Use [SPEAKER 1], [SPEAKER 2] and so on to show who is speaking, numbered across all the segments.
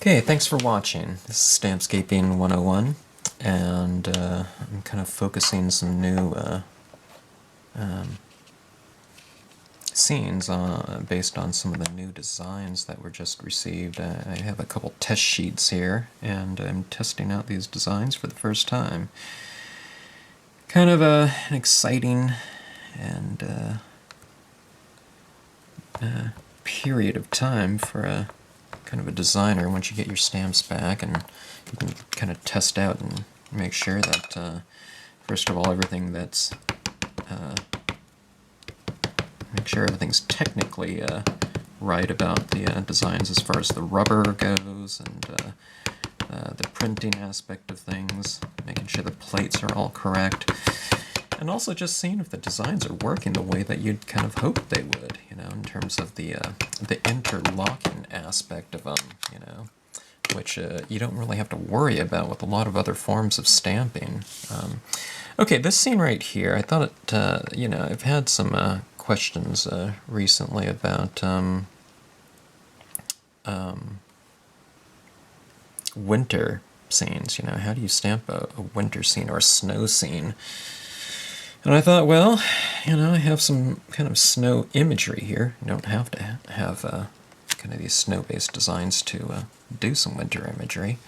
[SPEAKER 1] Okay, thanks for watching. This is Stampscaping 101, and I'm kind of focusing some new scenes based on some of the new designs that were just received. I have a couple test sheets here, and I'm testing out these designs for the first time. Kind of an exciting and period of time for a kind of a designer once you get your stamps back, and you can kind of test out and make sure that first of all everything's technically right about the designs as far as the rubber goes and the printing aspect of things, making sure the plates are all correct, and also just seeing if the designs are working the way that you'd kind of hoped they would, you know, in terms of the interlocking aspect of them, you know, which you don't really have to worry about with a lot of other forms of stamping. Okay, this scene right here, I thought it, you know, I've had some questions recently about winter scenes, you know, how do you stamp a winter scene or a snow scene? And I thought, well, you know, I have some kind of snow imagery here. You don't have to have kind of these snow-based designs to do some winter imagery,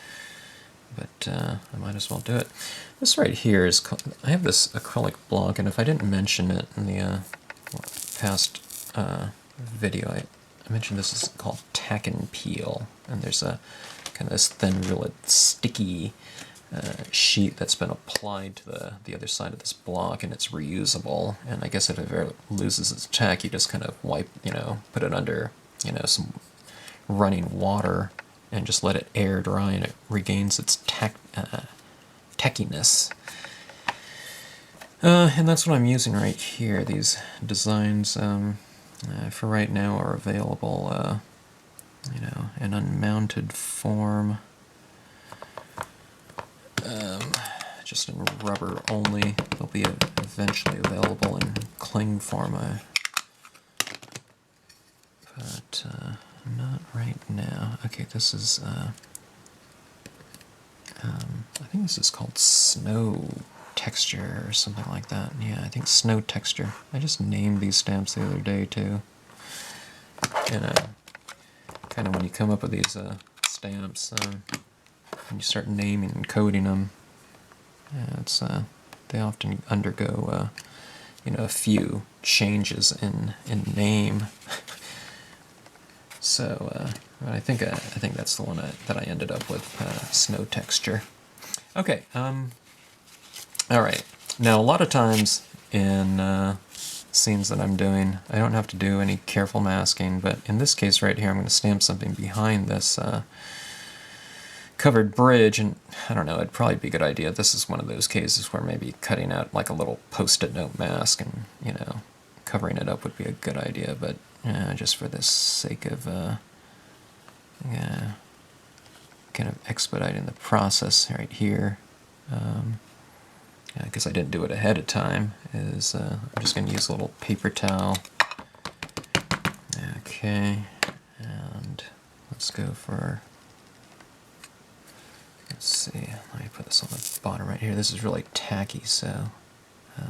[SPEAKER 1] but I might as well do it. This right here is called, I have this Acrylic Blog, and if I didn't mention it in the past video, I mentioned this is called Tack and Peel, and there's a kind of this thin, real sticky sheet that's been applied to the other side of this block, and it's reusable. And I guess if it ever loses its tack, you just kind of wipe, you know, put it under, you know, some running water and just let it air dry, and it regains its tackiness. And that's what I'm using right here. These designs, for right now, are available, you know, in unmounted form. Just in rubber only. They'll be eventually available in cling form, but not right now. Okay, this is, I think this is called Snow Texture or something like that. Yeah, I think Snow Texture. I just named these stamps the other day, too. And kind of when you come up with these stamps, when you start naming and coding them, it's they often undergo you know, a few changes in name. So I think that's the one that I ended up with, Snow Texture. Okay, all right. Now a lot of times in scenes that I'm doing, I don't have to do any careful masking, but in this case right here, I'm going to stamp something behind this covered bridge, and I don't know, it'd probably be a good idea. This is one of those cases where maybe cutting out like a little post-it note mask and, you know, covering it up would be a good idea, but just for the sake of kind of expediting the process right here, because I didn't do it ahead of time, is I'm just going to use a little paper towel. Okay, and let's go for, let's see, let me put this on the bottom right here. This is really tacky, so I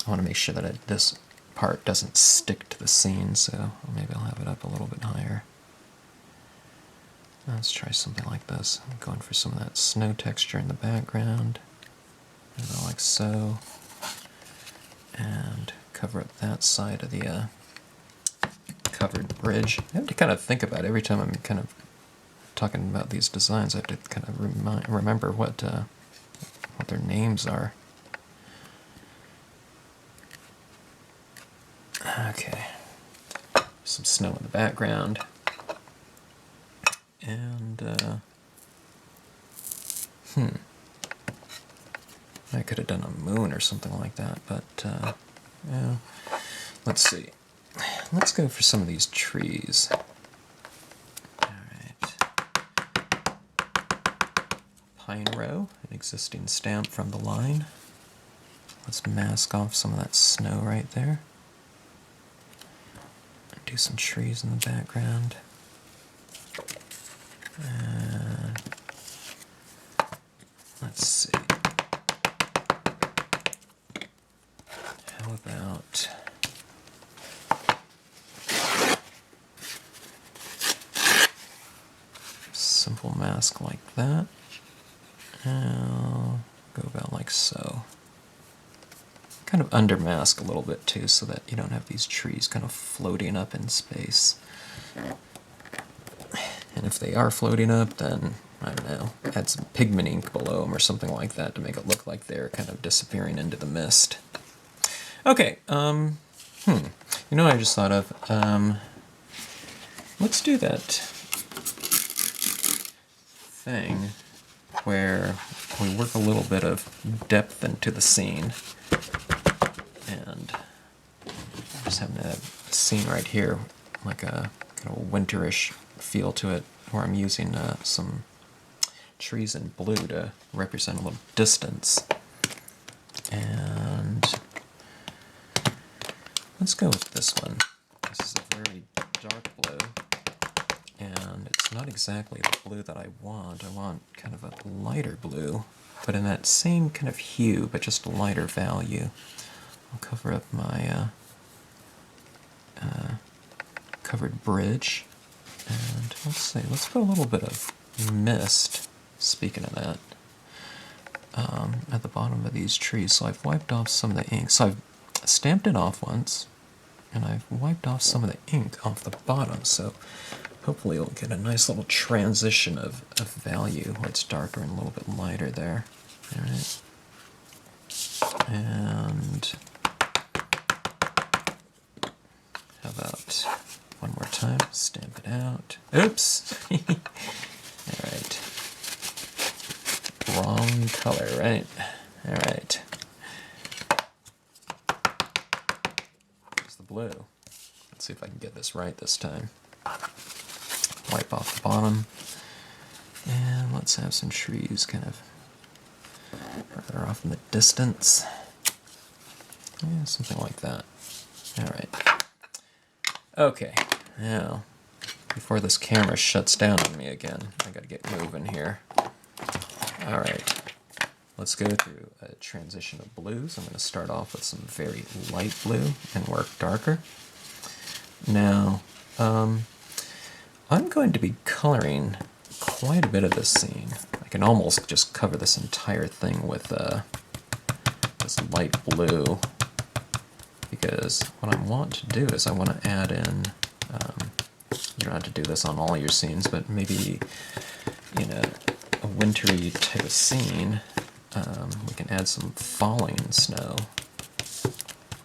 [SPEAKER 1] want to make sure that this part doesn't stick to the scene, so maybe I'll have it up a little bit higher. Let's try something like this. I'm going for some of that snow texture in the background, like so, and cover up that side of the covered bridge. I have to kind of think about it every time I'm kind of talking about these designs. I have to kind of remember what their names are. Okay, some snow in the background, and I could have done a moon or something like that, but yeah. Let's see. Let's go for some of these trees. Pine row, an existing stamp from the line. Let's mask off some of that snow right there. Do some trees in the background. Let's see. How about simple mask like that? I'll go about like so. Kind of under mask a little bit too, so that you don't have these trees kind of floating up in space. And if they are floating up, then, I don't know, add some pigment ink below them or something like that to make it look like they're kind of disappearing into the mist. Okay, you know what I just thought of? Let's do that thing where we work a little bit of depth into the scene. And I'm just having a scene right here, like a kind of winterish feel to it, where I'm using some trees in blue to represent a little distance. And let's go with this one. This is a very dark blue, and it's not exactly the blue that I want. I want kind of a lighter blue, but in that same kind of hue, but just a lighter value. I'll cover up my covered bridge, and let's put a little bit of mist, speaking of that, at the bottom of these trees. So I've wiped off some of the ink. So I've stamped it off once, and I've wiped off some of the ink off the bottom, so hopefully you'll get a nice little transition of value where it's darker and a little bit lighter there. All right. And how about one more time? Stamp it out. Oops! Alright. Wrong color, right? Alright. Here's the blue. Let's see if I can get this right this time. Wipe off the bottom. And let's have some trees kind of further off in the distance. Yeah, something like that. Alright. Okay, now, before this camera shuts down on me again, I gotta get moving here. Alright, let's go through a transition of blues. I'm gonna start off with some very light blue and work darker. Now, I'm going to be coloring quite a bit of this scene. I can almost just cover this entire thing with this light blue, because what I want to do is I want to add in, you don't have to do this on all your scenes, but maybe in a wintry type of scene, we can add some falling snow.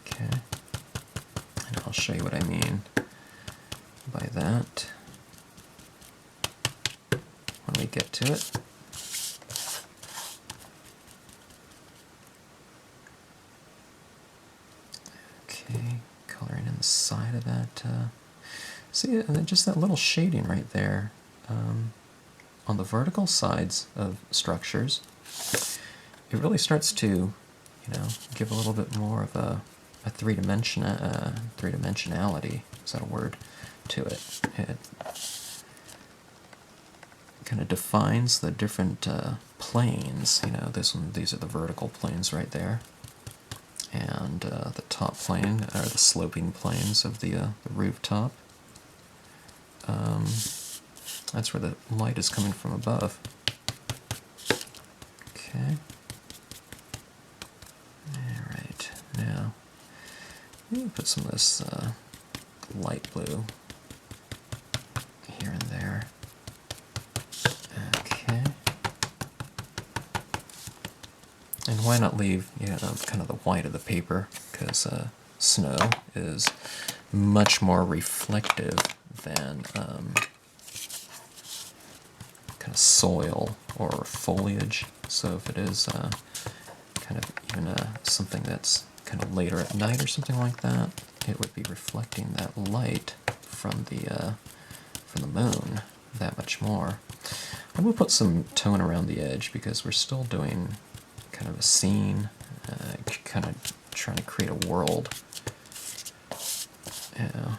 [SPEAKER 1] Okay, and I'll show you what I mean by that when we get to it. Okay, coloring in the side of that. See, just that little shading right there on the vertical sides of structures. It really starts to, give a little bit more of a three-dimensionality, is that a word, to it. It kind of defines the different planes. These are the vertical planes right there. And the top plane are the sloping planes of the rooftop. That's where the light is coming from above. Okay. Alright, now, I'm going to put some of this light blue here and there. Okay. And why not leave, kind of the white of the paper, because snow is much more reflective than kind of soil or foliage. So if it is kind of even something that's kind of later at night or something like that, it would be reflecting that light from the moon that much more. I will put some tone around the edge because we're still doing kind of a scene, kind of trying to create a world. Yeah,